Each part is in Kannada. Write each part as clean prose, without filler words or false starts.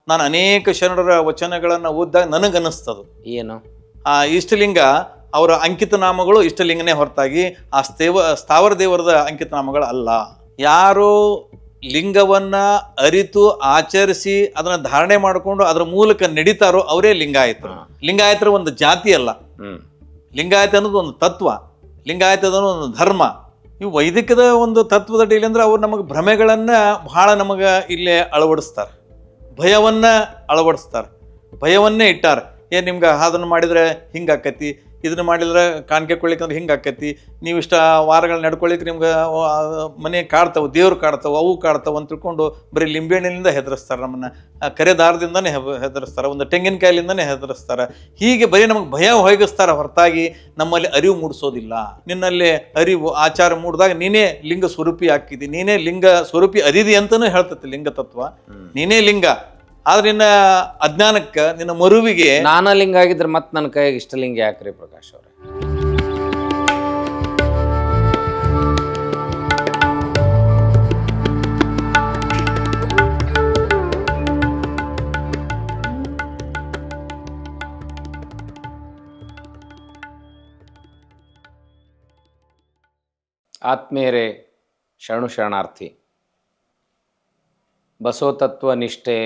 ನಾನು ಅನೇಕ ಶರಣರ ವಚನಗಳನ್ನು ಓದಿದಾಗ ನನಗನ್ನಿಸ್ತದು ಏನು ಆ ಇಷ್ಟಲಿಂಗ ಅವರ ಅಂಕಿತ ನಾಮಗಳು ಇಷ್ಟಲಿಂಗನೇ ಹೊರತಾಗಿ ಆ ಸ್ಥಾವರ ದೇವರದ ಅಂಕಿತ ನಾಮಗಳು ಅಲ್ಲ. ಯಾರು ಲಿಂಗವನ್ನ ಅರಿತು ಆಚರಿಸಿ ಅದನ್ನ ಧಾರಣೆ ಮಾಡಿಕೊಂಡು ಅದರ ಮೂಲಕ ನಡೀತಾರೋ ಅವರೇ ಲಿಂಗಾಯತರು. ಲಿಂಗಾಯತರ ಒಂದು ಜಾತಿ ಅಲ್ಲ, ಲಿಂಗಾಯತ ಅನ್ನೋದು ಒಂದು ತತ್ವ, ಲಿಂಗಾಯತ ಅನ್ನೋದು ಒಂದು ಧರ್ಮ. ಇವು ವೈದಿಕದ ಒಂದು ತತ್ವದ ಡೀಲಿ ಅಂದ್ರೆ ಅವ್ರು ನಮಗೆ ಭ್ರಮೆಗಳನ್ನ ಬಹಳ ನಮಗೆ ಇಲ್ಲೇ ಅಳವಡಿಸ್ತಾರೆ, ಭಯವನ್ನ ಅಳವಡಿಸ್ತಾರೆ, ಭಯವನ್ನೇ ಇಟ್ಟಾರೆ. ಏನು ನಿಮ್ಗೆ ಅದನ್ನು ಮಾಡಿದ್ರೆ ಹಿಂಗೆ ಆಕತಿ, ಇದನ್ನ ಮಾಡಿದ್ರೆ ಕಾಣಿಕೆ ಕೊಡ್ಲಿಕ್ಕಂದ್ರೆ ಹಿಂಗೆ ಆಕತಿ, ನೀವು ಇಷ್ಟ ವಾರಗಳು ನಡ್ಕೊಳಿಕ್ಕೆ ನಿಮ್ಗೆ ಮನೆ ಕಾಡ್ತಾವೆ, ದೇವ್ರು ಕಾಡ್ತಾವೆ, ಅವು ಕಾಡ್ತಾವೆ ಅಂತ ತಿಳ್ಕೊಂಡು ಬರೀ ಲಿಂಬೆಹಣ್ಣಿನಿಂದ ಹೆದರಿಸ್ತಾರೆ, ನಮ್ಮನ್ನು ಕರೆ ದಾರದಿಂದನೇ ಹೆದರಿಸ್ತಾರೆ, ಒಂದು ತೆಂಗಿನಕಾಯಿಲಿಂದನೇ ಹೆದರಿಸ್ತಾರೆ. ಹೀಗೆ ಬರೀ ನಮಗೆ ಭಯ ಹೊಯ್ಗಿಸ್ತಾರೆ ಹೊರತಾಗಿ ನಮ್ಮಲ್ಲಿ ಅರಿವು ಮೂಡಿಸೋದಿಲ್ಲ. ನಿನ್ನಲ್ಲಿ ಅರಿವು ಆಚಾರ ಮೂಡಿದಾಗ ನೀನೇ ಲಿಂಗ ಸ್ವರೂಪಿ ಹಾಕಿದಿ, ನೀನೇ ಲಿಂಗ ಸ್ವರೂಪಿ ಅದಿದಿ ಅಂತಲೂ ಹೇಳ್ತೈತಿ ಲಿಂಗ ತತ್ವ. ನೀನೇ ಲಿಂಗ, ಆದ್ರೆ ನಿನ್ನ ಅಜ್ಞಾನಕ್ಕೆ, ನಿನ್ನ ಮರುವಿಗೆ ನಾನ ಲಿಂಗ ಆಗಿದ್ರೆ ಮತ್ತೆ ನನ್ನ ಕೈಗೆ ಇಷ್ಟಲಿಂಗ ಯಾಕ್ರಿ ಪ್ರಕಾಶ್ ಅವ್ರೆ? ಆತ್ಮೀಯರೇ, ಶರಣಾರ್ಥಿ. ಬಸವತತ್ವ ನಿಷ್ಠೆ,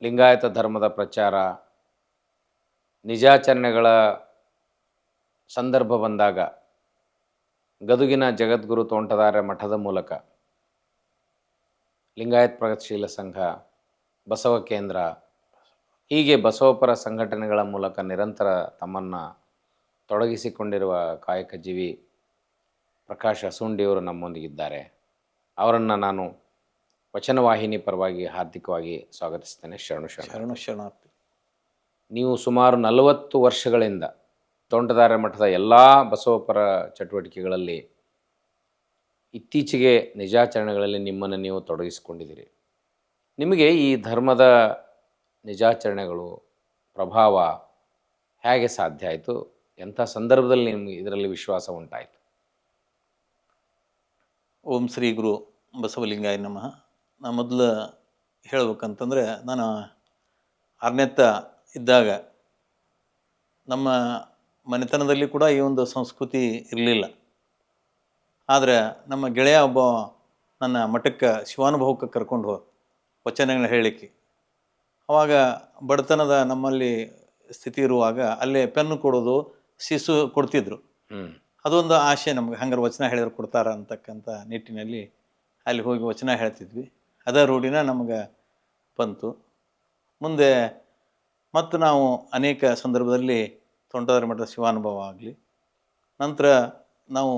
ಲಿಂಗಾಯತ ಧರ್ಮದ ಪ್ರಚಾರ, ನಿಜಾಚರಣೆಗಳ ಸಂದರ್ಭ ಬಂದಾಗ ಗದುಗಿನ ಜಗದ್ಗುರು ತೋಂಟದಾರ್ಯ ಮಠದ ಮೂಲಕ ಲಿಂಗಾಯತ್ ಪ್ರಗತಿಶೀಲ ಸಂಘ, ಬಸವ ಕೇಂದ್ರ, ಹೀಗೆ ಬಸವಪರ ಸಂಘಟನೆಗಳ ಮೂಲಕ ನಿರಂತರ ತಮ್ಮನ್ನು ತೊಡಗಿಸಿಕೊಂಡಿರುವ ಕಾಯಕ ಜೀವಿ ಪ್ರಕಾಶ್ ಅಸುಂಡಿಯವರು ನಮ್ಮೊಂದಿಗಿದ್ದಾರೆ. ಅವರನ್ನು ನಾನು ವಚನವಾಹಿನಿ ಪರವಾಗಿ ಹಾರ್ದಿಕವಾಗಿ ಸ್ವಾಗತಿಸ್ತೇನೆ. ಶರಣಾರ್ಥಿ. ನೀವು ಸುಮಾರು 40 ವರ್ಷಗಳಿಂದ ತೋಂಟದಾರ್ಯ ಮಠದ ಎಲ್ಲ ಬಸವಪರ ಚಟುವಟಿಕೆಗಳಲ್ಲಿ, ಇತ್ತೀಚೆಗೆ ನಿಜಾಚರಣೆಗಳಲ್ಲಿ ನಿಮ್ಮನ್ನು ನೀವು ತೊಡಗಿಸಿಕೊಂಡಿದ್ದೀರಿ. ನಿಮಗೆ ಈ ಧರ್ಮದ ನಿಜಾಚರಣೆಗಳು ಪ್ರಭಾವ ಹೇಗೆ ಸಾಧ್ಯ ಆಯಿತು? ಎಂಥ ಸಂದರ್ಭದಲ್ಲಿ ನಿಮಗೆ ಇದರಲ್ಲಿ ವಿಶ್ವಾಸ ಉಂಟಾಯಿತು? ಓಂ ಶ್ರೀ ಗುರು ಬಸವಲಿಂಗಾಯ ನಮಃ. ನಾ ಮೊದಲು ಹೇಳ್ಬೇಕಂತಂದರೆ, ನಾನು 6ನೇತ್ತ ಇದ್ದಾಗ ನಮ್ಮ ಮನೆತನದಲ್ಲಿ ಕೂಡ ಈ ಒಂದು ಸಂಸ್ಕೃತಿ ಇರಲಿಲ್ಲ. ಆದರೆ ನಮ್ಮ ಗೆಳೆಯ ಒಬ್ಬ ನನ್ನ ಮಠಕ್ಕೆ ಶಿವಾನುಭವಕ್ಕೆ ಕರ್ಕೊಂಡು ಹೋದ ವಚನಗಳನ್ನ ಹೇಳಲಿಕ್ಕೆ. ಆವಾಗ ಬಡತನದ ನಮ್ಮಲ್ಲಿ ಸ್ಥಿತಿ ಇರುವಾಗ ಅಲ್ಲೇ ಪೆನ್ನು ಕೊಡೋದು, ಶಿಸು ಕೊಡ್ತಿದ್ರು. ಅದೊಂದು ಆಸೆ ನಮ್ಗೆ, ಹಂಗಾರೆ ವಚನ ಹೇಳಿದ್ರು ಕೊಡ್ತಾರ ಅಂತಕ್ಕಂಥ ನಿಟ್ಟಿನಲ್ಲಿ ಅಲ್ಲಿ ಹೋಗಿ ವಚನ ಹೇಳ್ತಿದ್ವಿ. ಅದ ರೂಢಿನ ನಮಗೆ ಬಂತು. ಮುಂದೆ ಮತ್ತು ನಾವು ಅನೇಕ ಸಂದರ್ಭದಲ್ಲಿ ತೋಂಟದಾರ್ಯ ಮಠದ ಶಿವಾನುಭವ ಆಗಲಿ, ನಂತರ ನಾವು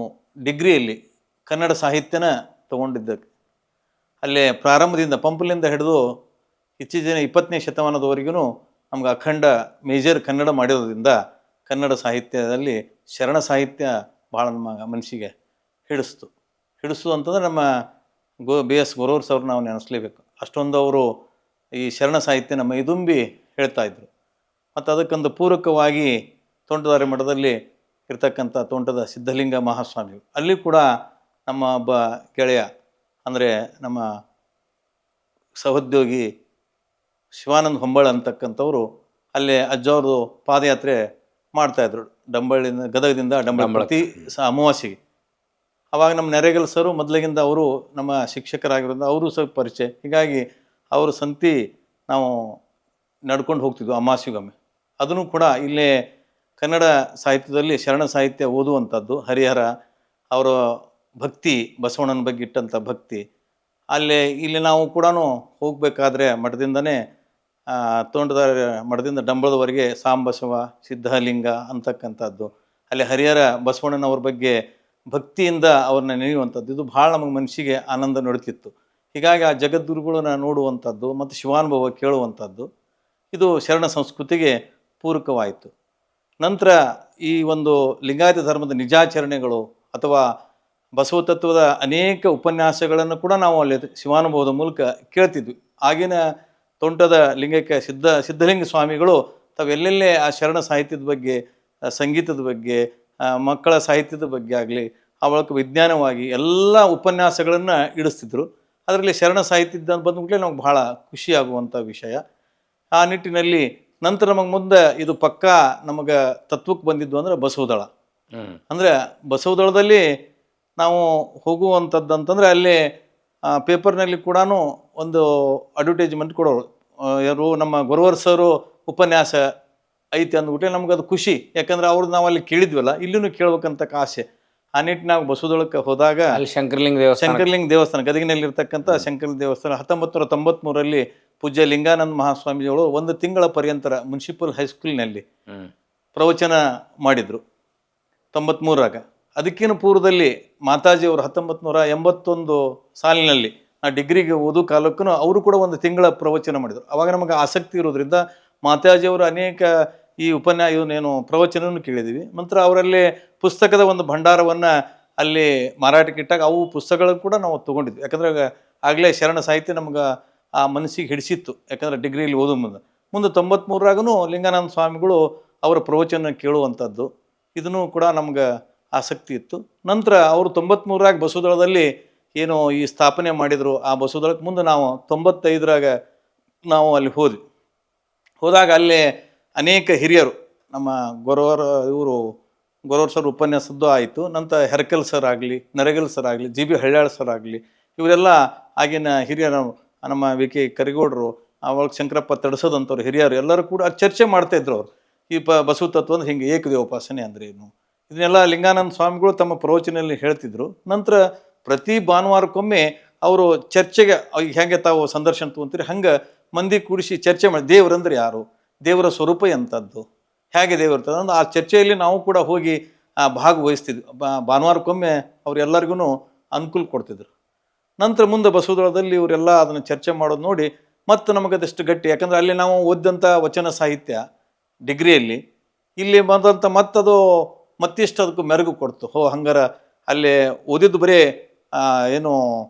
ಡಿಗ್ರಿಯಲ್ಲಿ ಕನ್ನಡ ಸಾಹಿತ್ಯನ ತಗೊಂಡಿದ್ದಕ್ಕೆ ಅಲ್ಲೇ ಪ್ರಾರಂಭದಿಂದ ಪಂಪಲಿಂದ ಹಿಡಿದು ಇತ್ತೀಚಿನ 20ನೇ ಶತಮಾನದವರೆಗೂ ನಮ್ಗೆ ಅಖಂಡ ಮೇಜರ್ ಕನ್ನಡ ಮಾಡಿರೋದ್ರಿಂದ ಕನ್ನಡ ಸಾಹಿತ್ಯದಲ್ಲಿ ಶರಣ ಸಾಹಿತ್ಯ ಭಾಳ ನಮ್ಮ ಮನಸ್ಸಿಗೆ ಹಿಡಿಸ್ತು ಅಂತಂದ್ರೆ ನಮ್ಮ BS ಗೊರೂರ್ ಅವ್ರು ನಾವು ನೆನೆಸ್ಲೇಬೇಕು. ಅಷ್ಟೊಂದು ಅವರು ಈ ಶರಣ ಸಾಹಿತ್ಯನ ಮೈದುಂಬಿ ಹೇಳ್ತಾ ಇದ್ರು. ಮತ್ತು ಅದಕ್ಕೊಂದು ಪೂರಕವಾಗಿ ತೋಂಟದಾರ್ಯ ಮಠದಲ್ಲಿ ಇರ್ತಕ್ಕಂಥ ತೋಂಟದ ಸಿದ್ಧಲಿಂಗ ಮಹಾಸ್ವಾಮಿ, ಅಲ್ಲಿ ಕೂಡ ನಮ್ಮ ಒಬ್ಬ ಗೆಳೆಯ ಅಂದರೆ ನಮ್ಮ ಸಹೋದ್ಯೋಗಿ ಶಿವಾನಂದ ಹೊಂಬಾಳ ಅಂತಕ್ಕಂಥವ್ರು ಅಲ್ಲೇ ಅಜ್ಜವ್ರದ್ದು ಪಾದಯಾತ್ರೆ ಮಾಡ್ತಾಯಿದ್ರು. ಗದಗದಿಂದ ಡಂಬಳ ಪ್ರತಿ ಅಮಾವಾಸ್ಯೆಗೆ. ಆವಾಗ ನಮ್ಮ ನೆರೆಗಲ್ ಸರು ಮೊದಲಿಗಿಂದ ಅವರು ನಮ್ಮ ಶಿಕ್ಷಕರಾಗಿರೋದ್ರಿಂದ ಅವರು ಸ್ವಲ್ಪ ಪರಿಚಯ. ಹೀಗಾಗಿ ಅವರು ಸಂತಿ ನಾವು ನಡ್ಕೊಂಡು ಹೋಗ್ತಿದ್ವು ಅಮಾವಾಸ್ಯೆಗೊಮ್ಮೆ. ಅದನ್ನು ಕೂಡ ಇಲ್ಲೇ ಕನ್ನಡ ಸಾಹಿತ್ಯದಲ್ಲಿ ಶರಣ ಸಾಹಿತ್ಯ ಓದುವಂಥದ್ದು, ಹರಿಹರ ಅವರ ಭಕ್ತಿ, ಬಸವಣ್ಣನ ಬಗ್ಗೆ ಇಟ್ಟಂಥ ಭಕ್ತಿ, ಇಲ್ಲಿ ನಾವು ಕೂಡ ಹೋಗಬೇಕಾದ್ರೆ ಮಠದಿಂದನೇ ತೋಂಟದಾರ್ಯ ಮಠದಿಂದ ಡಂಬಳದವರೆಗೆ ಸಾಂಬಸವ, ಸಿದ್ಧಲಿಂಗ ಅಂತಕ್ಕಂಥದ್ದು, ಅಲ್ಲಿ ಹರಿಹರ ಬಸವಣ್ಣನವ್ರ ಬಗ್ಗೆ ಭಕ್ತಿಯಿಂದ ಅವ್ರನ್ನ ನೆನೆಯುವಂಥದ್ದು, ಇದು ಭಾಳ ನಮಗೆ ಮನಸ್ಸಿಗೆ ಆನಂದ ನೀಡುತ್ತಿತ್ತು. ಹೀಗಾಗಿ ಆ ಜಗದ್ಗುರುಗಳನ್ನ ನೋಡುವಂಥದ್ದು ಮತ್ತು ಶಿವಾನುಭವ ಕೇಳುವಂಥದ್ದು, ಇದು ಶರಣ ಸಂಸ್ಕೃತಿಗೆ ಪೂರಕವಾಯಿತು. ನಂತರ ಈ ಒಂದು ಲಿಂಗಾಯತ ಧರ್ಮದ ನಿಜಾಚರಣೆಗಳು ಅಥವಾ ಬಸವ ತತ್ವದ ಅನೇಕ ಉಪನ್ಯಾಸಗಳನ್ನು ಕೂಡ ನಾವು ಅಲ್ಲಿ ಶಿವಾನುಭವದ ಮೂಲಕ ಕೇಳ್ತಿದ್ವಿ. ಆಗಿನ ತೋಂಟದ ಲಿಂಗಕ್ಕೆ ಸಿದ್ಧಲಿಂಗ ಸ್ವಾಮಿಗಳು ತಾವೆಲ್ಲೆಲ್ಲೇ ಆ ಶರಣ ಸಾಹಿತ್ಯದ ಬಗ್ಗೆ, ಸಂಗೀತದ ಬಗ್ಗೆ, ಮಕ್ಕಳ ಸಾಹಿತ್ಯದ ಬಗ್ಗೆ ಆಗಲಿ, ಅವಳಕ್ಕೆ ವಿಜ್ಞಾನವಾಗಿ ಎಲ್ಲ ಉಪನ್ಯಾಸಗಳನ್ನು ಇಡಿಸ್ತಿದ್ರು. ಅದರಲ್ಲಿ ಶರಣ ಸಾಹಿತ್ಯ ಬಂದ್ಬಿಟ್ಲೆ ನಮ್ಗೆ ಭಾಳ ಖುಷಿಯಾಗುವಂಥ ವಿಷಯ. ಆ ನಿಟ್ಟಿನಲ್ಲಿ ನಂತರ ನಮಗೆ ಮುಂದೆ ಇದು ಪಕ್ಕಾ ನಮಗೆ ತತ್ವಕ್ಕೆ ಬಂದಿದ್ದು ಅಂದರೆ ಬಸವದಳ. ಅಂದರೆ ಬಸವದಳದಲ್ಲಿ ನಾವು ಹೋಗುವಂಥದ್ದು ಅಂತಂದರೆ ಅಲ್ಲಿ ಪೇಪರ್ನಲ್ಲಿ ಕೂಡ ಒಂದು ಅಡ್ವರ್ಟೈಸ್ಮೆಂಟ್ ಕೊಡೋರು, ಯಾರು ನಮ್ಮ ಗೊರವರ್ ಸರು ಉಪನ್ಯಾಸ ಐತಿ ಅಂದ್ಬಿಟ್ಟೆ ನಮ್ಗೆ ಅದು ಖುಷಿ. ಯಾಕಂದ್ರೆ ಅವ್ರದ್ದು ನಾವು ಅಲ್ಲಿ ಕೇಳಿದ್ವಲ್ಲ, ಇಲ್ಲಿನೂ ಕೇಳ್ಬೇಕಂತ ಆಸೆ. ಆ ನಿಟ್ಟಿನಾಗ ಬಸವದಳಕ್ಕೆ ಹೋದಾಗ ಅಲ್ಲಿ ಶಂಕರಲಿಂಗ ದೇವಸ್ಥಾನ ಗದಗಿನಲ್ಲಿರ್ತಕ್ಕಂಥ ಶಂಕರಲಿಂಗ ದೇವಸ್ಥಾನ 1993ರಲ್ಲಿ ಪೂಜ್ಯ ಲಿಂಗಾನಂದ ಮಹಾಸ್ವಾಮೀಜಿಗಳು 1 ತಿಂಗಳ ಪರ್ಯಂತರ ಮುನ್ಸಿಪಲ್ ಹೈಸ್ಕೂಲ್ನಲ್ಲಿ ಪ್ರವಚನ ಮಾಡಿದರು 93ರಾಗ. ಅದಕ್ಕಿಂತ ಪೂರ್ವದಲ್ಲಿ ಮಾತಾಜಿಯವರು 1981 ಸಾಲಿನಲ್ಲಿ ನಾ ಡಿಗ್ರಿಗೆ ಓದು ಕಾಲಕ್ಕೂ ಅವರು ಕೂಡ 1 ತಿಂಗಳ ಪ್ರವಚನ ಮಾಡಿದರು. ಅವಾಗ ನಮಗೆ ಆಸಕ್ತಿ ಇರೋದ್ರಿಂದ ಮಾತಾಜಿಯವರು ಅನೇಕ ಈ ಇವನೇನು ಪ್ರವಚನವನ್ನು ಕೇಳಿದ್ದೀವಿ. ನಂತರ ಅವರಲ್ಲಿ ಪುಸ್ತಕದ ಒಂದು ಭಂಡಾರವನ್ನು ಅಲ್ಲಿ ಮಾರಾಟಕ್ಕಿಟ್ಟಾಗ ಅವು ಪುಸ್ತಕಗಳು ಕೂಡ ನಾವು ತೊಗೊಂಡಿದ್ವಿ. ಯಾಕಂದ್ರೆ ಆಗಲೇ ಶರಣ ಸಾಹಿತ್ಯ ನಮ್ಗೆ ಆ ಮನಸ್ಸಿಗೆ ಹಿಡಿಸಿತ್ತು. ಯಾಕಂದರೆ ಡಿಗ್ರಿಯಲ್ಲಿ ಓದೋ ಮುಂದೆ 93ರಾಗೂ ಲಿಂಗಾನಂದ ಸ್ವಾಮಿಗಳು ಅವರ ಪ್ರವಚನ ಕೇಳುವಂಥದ್ದು ಇದನ್ನು ಕೂಡ ನಮ್ಗೆ ಆಸಕ್ತಿ ಇತ್ತು. ನಂತರ ಅವರು 93ರಾಗ ಬಸವದಳದಲ್ಲಿ ಏನು ಈ ಸ್ಥಾಪನೆ ಮಾಡಿದರು. ಆ ಬಸವದಳಕ್ಕೆ ಮುಂದೆ ನಾವು 95ರಾಗ ನಾವು ಅಲ್ಲಿ ಹೋದಾಗ ಅಲ್ಲಿ ಅನೇಕ ಹಿರಿಯರು ನಮ್ಮ ಗೊರವರ್ ಸರ್ ಉಪನ್ಯಾಸದ್ದು ಆಯಿತು. ನಂತರ ಹೆರ್ಕಲ್ ಸರ್ ಆಗಲಿ, ನರೇಗಲ್ ಸರ್ ಆಗಲಿ, ಜಿ ಬಿ ಹಳ್ಯಾಳ್ ಸರ್ ಆಗಲಿ, ಇವರೆಲ್ಲ ಆಗಿನ ಹಿರಿಯರು, ನಮ್ಮ ವಿ ಕೆ ಕರಿಗೌಡರು, ಅವಾಗ ಶಂಕರಪ್ಪ ತಡಸೋದಂಥವ್ರು ಹಿರಿಯರು ಎಲ್ಲರೂ ಕೂಡ ಚರ್ಚೆ ಮಾಡ್ತಾಯಿದ್ರು. ಅವರು ಈ ಬಸವ ತತ್ವ ಅಂದ್ರೆ ಹಿಂಗೆ ಏಕದೇವೋಪಾಸನೆ ಅಂದರೆ ಏನು, ಇದನ್ನೆಲ್ಲ ಲಿಂಗಾನಂದ ಸ್ವಾಮಿಗಳು ತಮ್ಮ ಪ್ರವಚನಲ್ಲಿ ಹೇಳ್ತಿದ್ರು. ನಂತರ ಪ್ರತಿ ಭಾನುವಾರಕ್ಕೊಮ್ಮೆ ಅವರು ಚರ್ಚೆಗೆ ಹೇಗೆ ತಾವು ಸಂದರ್ಶನ ತೊಗೊಂತೀರಿ ಹಂಗೆ ಮಂದಿ ಕೂಡಿಸಿ ಚರ್ಚೆ ಮಾಡಿ ದೇವರಂದ್ರೆ ಯಾರು, ದೇವರ ಸ್ವರೂಪ ಎಂಥದ್ದು, ಹೇಗೆ ದೇವರ್ತದೆ ಅಂದ್ರೆ ಆ ಚರ್ಚೆಯಲ್ಲಿ ನಾವು ಕೂಡ ಹೋಗಿ ಭಾಗವಹಿಸ್ತಿದ್ವಿ. ಭಾನುವಾರಕ್ಕೊಮ್ಮೆ ಅವ್ರೆಲ್ಲರಿಗೂ ಅನುಕೂಲ ಕೊಡ್ತಿದ್ರು. ನಂತರ ಮುಂದೆ ಬಸವದಳದಲ್ಲಿ ಇವರೆಲ್ಲ ಅದನ್ನು ಚರ್ಚೆ ಮಾಡೋದು ನೋಡಿ ಮತ್ತು ನಮಗದಷ್ಟು ಗಟ್ಟಿ. ಯಾಕಂದರೆ ಅಲ್ಲಿ ನಾವು ಓದಿದಂಥ ವಚನ ಸಾಹಿತ್ಯ ಡಿಗ್ರಿಯಲ್ಲಿ ಇಲ್ಲಿ ಬಂದಂಥ ಮತ್ತದು ಮತ್ತಿಷ್ಟು ಅದಕ್ಕೂ ಮೆರುಗು ಕೊಡ್ತು. ಹಂಗಾರ ಅಲ್ಲಿ ಓದಿದ್ದು ಬರೀ ಏನು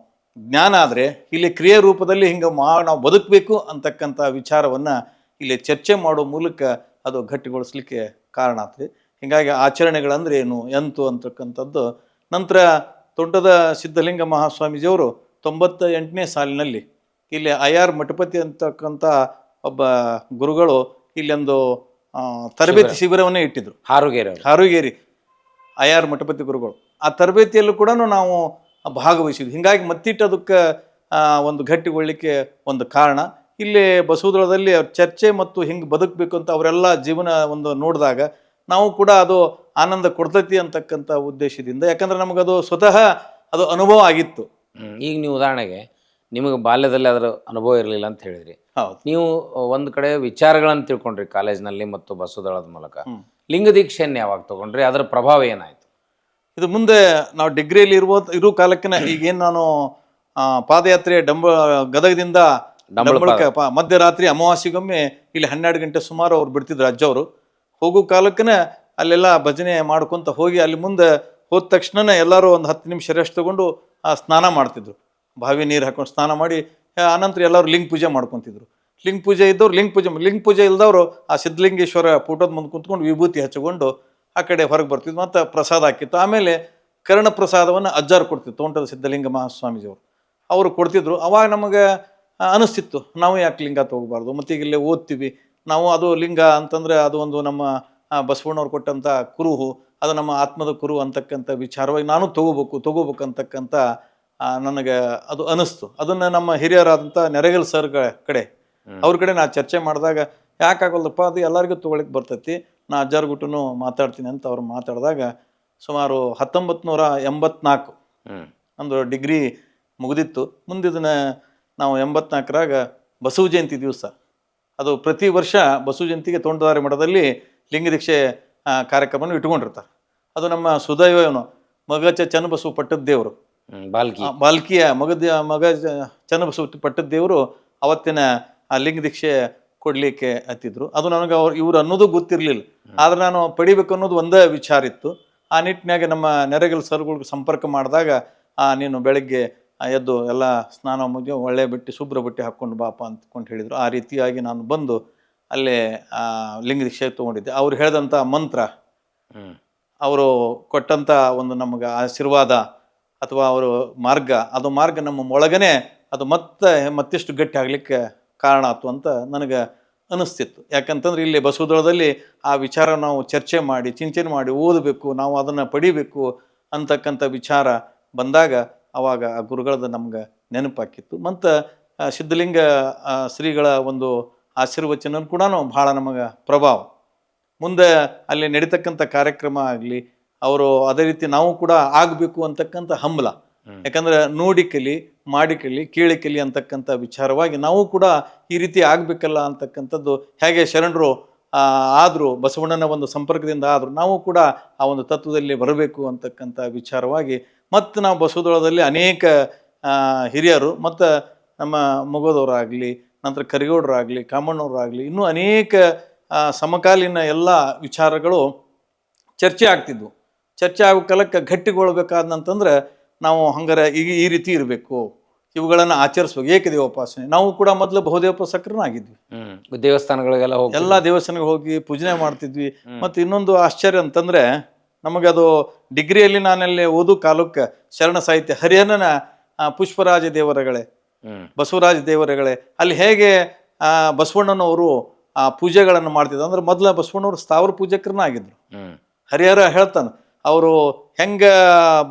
ಜ್ಞಾನ ಆದರೆ ಇಲ್ಲಿ ಕ್ರಿಯೆ ರೂಪದಲ್ಲಿ ಹಿಂಗೆ ನಾವು ಬದುಕಬೇಕು ಅಂತಕ್ಕಂಥ ವಿಚಾರವನ್ನು ಇಲ್ಲಿ ಚರ್ಚೆ ಮಾಡೋ ಮೂಲಕ ಅದು ಗಟ್ಟಿಗೊಳಿಸ್ಲಿಕ್ಕೆ ಕಾರಣ ಆಗ್ತದೆ. ಹೀಗಾಗಿ ಆಚರಣೆಗಳಂದ್ರೆ ಏನು ಎಂತು ಅಂತಕ್ಕಂಥದ್ದು. ನಂತರ ತೋಂಟದ ಸಿದ್ಧಲಿಂಗ ಮಹಾಸ್ವಾಮೀಜಿಯವರು 98ನೇ ಸಾಲಿನಲ್ಲಿ ಇಲ್ಲಿ IR ಮಠಪತಿ ಅಂತಕ್ಕಂಥ ಒಬ್ಬ ಗುರುಗಳು ಇಲ್ಲೊಂದು ತರಬೇತಿ ಶಿಬಿರವನ್ನೇ ಇಟ್ಟಿದ್ರು. ಹಾರುಗೇರಿ IR ಮಠಪತಿ ಗುರುಗಳು ಆ ತರಬೇತಿಯಲ್ಲೂ ಕೂಡ ನಾವು ಭಾಗವಹಿಸಿದ್ವಿ. ಹೀಗಾಗಿ ಮತ್ತಿಟ್ಟು ಅದಕ್ಕೆ ಒಂದು ಗಟ್ಟಿಗೊಳ್ಳಿಕ್ಕೆ ಒಂದು ಕಾರಣ. ಇಲ್ಲಿ ಬಸವದಳದಲ್ಲಿ ಚರ್ಚೆ ಮತ್ತು ಹಿಂಗೆ ಬದುಕಬೇಕು ಅಂತ ಅವರೆಲ್ಲ ಜೀವನ ಒಂದು ನೋಡಿದಾಗ ನಾವು ಕೂಡ ಅದು ಆನಂದ ಕೊಡ್ತೈತಿ ಅಂತಕ್ಕಂಥ ಉದ್ದೇಶದಿಂದ. ಯಾಕಂದ್ರೆ ನಮಗದು ಸ್ವತಃ ಅದು ಅನುಭವ ಆಗಿತ್ತು. ಈಗ ನೀವು ಉದಾಹರಣೆಗೆ ನಿಮಗೆ ಬಾಲ್ಯದಲ್ಲಿ ಅದರ ಅನುಭವ ಇರಲಿಲ್ಲ ಅಂತ ಹೇಳಿದ್ರಿ. ಹೌದು. ನೀವು ಒಂದು ಕಡೆ ವಿಚಾರಗಳನ್ನು ತಿಳ್ಕೊಂಡ್ರಿ ಕಾಲೇಜ್ನಲ್ಲಿ ಮತ್ತು ಬಸವದಳದ ಮೂಲಕ. ಲಿಂಗ ದೀಕ್ಷೆಯನ್ನು ಯಾವಾಗ ತಗೊಂಡ್ರಿ, ಅದರ ಪ್ರಭಾವ ಏನಾಯ್ತು? ಇದು ಮುಂದೆ ನಾವು ಡಿಗ್ರಿಯಲ್ಲಿ ಇರೋ ಕಾಲಕ್ಕಿನ ಈಗೇನು ನಾನು ಪಾದಯಾತ್ರೆ ಗದಗದಿಂದ ಡಂಬಳಕ್ಕೆ ಮಧ್ಯರಾತ್ರಿ ಅಮಾವಾಸ್ಯೆಗೊಮ್ಮೆ ಇಲ್ಲಿ 12 ಗಂಟೆ ಸುಮಾರು ಅವ್ರು ಬಿಡ್ತಿದ್ರು ಅಜ್ಜವರು. ಹೋಗೋ ಕಾಲಕ್ಕನ ಅಲ್ಲೆಲ್ಲ ಭಜನೆ ಮಾಡ್ಕೊತ ಹೋಗಿ ಅಲ್ಲಿ ಮುಂದೆ ಹೋದ ತಕ್ಷಣ ಎಲ್ಲರೂ ಒಂದು 10 ನಿಮಿಷ ರೆಸ್ಟ್ ತಗೊಂಡು ಸ್ನಾನ ಮಾಡ್ತಿದ್ರು. ಬಾವಿ ನೀರು ಹಾಕೊಂಡು ಸ್ನಾನ ಮಾಡಿ ಆನಂತರ ಎಲ್ಲರೂ ಲಿಂಗ ಪೂಜೆ ಮಾಡ್ಕೊತಿದ್ರು. ಲಿಂಗ ಪೂಜೆ ಇದ್ದವ್ರು ಲಿಂಗ ಪೂಜೆ ಇಲ್ದವರು ಆ ಸಿದ್ಧಲಿಂಗೇಶ್ವರ ಫೋಟೋದ ಮುಂದೆ ಕುಂತ್ಕೊಂಡು ವಿಭೂತಿ ಹಚ್ಚಿಕೊಂಡು ಆ ಕಡೆ ಹೊರಗೆ ಬರ್ತಿದ್ವು. ಮತ್ತು ಪ್ರಸಾದ ಹಾಕಿತ್ತು. ಆಮೇಲೆ ಕರ್ಣ ಪ್ರಸಾದವನ್ನು ಅಜ್ಜಾರು ಕೊಡ್ತಿದ್ರು. ತೋಂಟದ ಸಿದ್ಧಲಿಂಗ ಮಹಾಸ್ವಾಮೀಜಿಯವರು ಅವರು ಕೊಡ್ತಿದ್ರು. ಅವಾಗ ನಮಗೆ ಅನಿಸ್ತಿತ್ತು ನಾವು ಯಾಕೆ ಲಿಂಗ ತಗೋಬಾರ್ದು, ಮತ್ತು ಈಗ ಇಲ್ಲೇ ಓದ್ತೀವಿ ನಾವು. ಅದು ಲಿಂಗ ಅಂತಂದರೆ ಅದು ಒಂದು ನಮ್ಮ ಬಸವಣ್ಣವ್ರು ಕೊಟ್ಟಂಥ ಕುರುಹು, ಅದು ನಮ್ಮ ಆತ್ಮದ ಕುರು ಅಂತಕ್ಕಂಥ ವಿಚಾರವಾಗಿ ನಾನು ತಗೋಬೇಕು ಅಂತಕ್ಕಂಥ ನನಗೆ ಅದು ಅನಿಸ್ತು. ಅದನ್ನು ನಮ್ಮ ಹಿರಿಯರಾದಂಥ ನೆರೆಗಲ್ ಸರ್ ಕಡೆ ಅವ್ರ ಕಡೆ ನಾ ಚರ್ಚೆ ಮಾಡಿದಾಗ ಯಾಕಾಗಲ್ಲಪ್ಪ, ಅದು ಎಲ್ಲರಿಗೂ ತೊಗೊಳಕ್ಕೆ ಬರ್ತೈತಿ, ನಾ ಅಜ್ಜಾರ್ ಗುಟ್ಟನು ಮಾತಾಡ್ತೀನಿ ಅಂತ ಅವ್ರು ಮಾತಾಡಿದಾಗ ಸುಮಾರು 1984 ಒಂದು ಡಿಗ್ರಿ ಮುಗಿದಿತ್ತು. ಮುಂದಿದ್ದನ್ನು ನಾವು 84ರಾಗ ಬಸವ ಜಯಂತಿ ದಿವಸ, ಅದು ಪ್ರತಿ ವರ್ಷ ಬಸವ ಜಯಂತಿಗೆ ತೋಂಟದಾರ್ಯ ಮಠದಲ್ಲಿ ಲಿಂಗದೀಕ್ಷೆ ಕಾರ್ಯಕ್ರಮವನ್ನು ಇಟ್ಕೊಂಡಿರ್ತಾರೆ. ಅದು ನಮ್ಮ ಸುದೈವನು ಮಗ ಚನ್ನಬಸವ ಪಟ್ಟದ್ದೇವರು, ಬಾಲ್ಕಿಯ ಮಗ ಚನ್ನಬಸವ ಪಟ್ಟದ್ದೇವರು ಅವತ್ತಿನ ಆ ಲಿಂಗದೀಕ್ಷೆ ಕೊಡಲಿಕ್ಕೆ ಹತ್ತಿದ್ರು. ಅದು ನನಗೆ ಇವ್ರು ಅನ್ನೋದು ಗೊತ್ತಿರಲಿಲ್ಲ. ಆದ್ರೆ ನಾನು ಪಡಿಬೇಕು ಅನ್ನೋದು ಒಂದೇ ವಿಚಾರ ಇತ್ತು. ಆ ನಿಟ್ಟಿನಾಗೆ ನಮ್ಮ ನೆರೆಗಲ್ ಸರ್ಗಳಿಗೆ ಸಂಪರ್ಕ ಮಾಡಿದಾಗ ನೀನು ಬೆಳಗ್ಗೆ ಎದ್ದು ಎಲ್ಲ ಸ್ನಾನ ಮುಗಿ ಒಳ್ಳೆ ಬಟ್ಟೆ ಶುಭ್ರ ಬಟ್ಟೆ ಹಾಕ್ಕೊಂಡು ಬಾಪ ಅಂದ್ಕೊಂಡು ಹೇಳಿದರು. ಆ ರೀತಿಯಾಗಿ ನಾನು ಬಂದು ಅಲ್ಲೇ ಲಿಂಗದೀಕ್ಷೆ ತೊಗೊಂಡಿದ್ದೆ. ಅವ್ರು ಹೇಳಿದಂಥ ಮಂತ್ರ, ಅವರು ಕೊಟ್ಟಂಥ ಒಂದು ನಮಗೆ ಆಶೀರ್ವಾದ ಅಥವಾ ಅವರು ಮಾರ್ಗ, ಅದು ಮಾರ್ಗ ನಮ್ಮ ಒಳಗನೆ ಅದು ಮತ್ತಿಷ್ಟು ಗಟ್ಟಿ ಆಗ್ಲಿಕ್ಕೆ ಕಾರಣ ಆಯ್ತು ಅಂತ ನನಗೆ ಅನಿಸ್ತಿತ್ತು. ಯಾಕಂತಂದ್ರೆ ಇಲ್ಲಿ ಬಸವದಳದಲ್ಲಿ ಆ ವಿಚಾರ ನಾವು ಚರ್ಚೆ ಮಾಡಿ ಚಿಂತನೆ ಮಾಡಿ ಓದಬೇಕು, ನಾವು ಅದನ್ನು ಪಡಿಬೇಕು ಅಂತಕ್ಕಂಥ ವಿಚಾರ ಬಂದಾಗ ಅವಾಗ ಆ ಗುರುಗಳದ ನಮ್ಗೆ ನೆನಪಾಕಿತ್ತು. ಮತ್ತು ಸಿದ್ಧಲಿಂಗ ಶ್ರೀಗಳ ಒಂದು ಆಶೀರ್ವಚನ ಕೂಡ ಭಾಳ ನಮಗೆ ಪ್ರಭಾವ. ಮುಂದೆ ಅಲ್ಲಿ ನಡೀತಕ್ಕಂಥ ಕಾರ್ಯಕ್ರಮ ಆಗಲಿ, ಅವರು ಅದೇ ರೀತಿ ನಾವು ಕೂಡ ಆಗಬೇಕು ಅಂತಕ್ಕಂಥ ಹಂಬಲ. ಯಾಕಂದ್ರೆ ನೋಡಿ ಕಲಿ, ಮಾಡಿ ಕಲಿ, ಕೇಳಿ ಕಲಿ ಅಂತಕ್ಕಂಥ ವಿಚಾರವಾಗಿ ನಾವು ಕೂಡ ಈ ರೀತಿ ಆಗಬೇಕಲ್ಲ ಅಂತಕ್ಕಂಥದ್ದು. ಹೇಗೆ ಶರಣರು ಆದರೂ ಬಸವಣ್ಣನ ಒಂದು ಸಂಪರ್ಕದಿಂದ ಆದರೂ ನಾವು ಕೂಡ ಆ ಒಂದು ತತ್ವದಲ್ಲಿ ಬರಬೇಕು ಅಂತಕ್ಕಂಥ ವಿಚಾರವಾಗಿ ಮತ್ತು ನಾವು ಬಸವದಳದಲ್ಲಿ ಅನೇಕ ಹಿರಿಯರು ಮತ್ತು ನಮ್ಮ ಮೊಗದವರಾಗಲಿ, ನಂತರ ಕರಿಗೌಡರಾಗಲಿ, ಕಾಮಣ್ಣವರಾಗಲಿ, ಇನ್ನೂ ಅನೇಕ ಸಮಕಾಲೀನ ಎಲ್ಲ ವಿಚಾರಗಳು ಚರ್ಚೆ ಆಗ್ತಿದ್ವು. ಚರ್ಚೆ ಆಗೋ ಕಾಲಕ್ಕೆ ಗಟ್ಟಿಗೊಳ್ಬೇಕಾದಂತಂದ್ರೆ ನಾವು ಹಂಗಾರೆ ಈ ರೀತಿ ಇರಬೇಕು, ಇವುಗಳನ್ನು ಆಚರಿಸ್ಬೇಕು. ಏಕದೇವೋಪಾಸನೆ ನಾವು ಕೂಡ ಮೊದಲು ಬಹುದೇವೋಪಾಸಕರನ್ನಾಗಿದ್ವಿ. ದೇವಸ್ಥಾನಗಳಿಗೆಲ್ಲ ಹೋಗಿ ಎಲ್ಲ ದೇವಸ್ಥಾನಗಳಿಗೆ ಹೋಗಿ ಪೂಜನೆ ಮಾಡ್ತಿದ್ವಿ. ಮತ್ತು ಇನ್ನೊಂದು ಆಶ್ಚರ್ಯ ಅಂತಂದ್ರೆ ನಮಗದು ಡಿಗ್ರಿಯಲ್ಲಿ ನಾನಲ್ಲಿ ಓದು ಕಾಲಕ್ಕೆ ಶರಣ ಸಾಹಿತ್ಯ ಹರಿಹರನ ಪುಷ್ಪರಾಜ ದೇವರಗಳೇ, ಬಸವರಾಜ ದೇವರಗಳೇ ಅಲ್ಲಿ ಹೇಗೆ ಬಸವಣ್ಣನವರು ಆ ಪೂಜೆಗಳನ್ನು ಮಾಡ್ತಿದ್ರು ಅಂದ್ರೆ ಮೊದಲ ಬಸವಣ್ಣವರು ಸ್ಥಾವರ ಪೂಜಕರನ್ನಾಗಿದ್ರು. ಹರಿಹರ ಹೇಳ್ತಾನೆ ಅವರು ಹೆಂಗ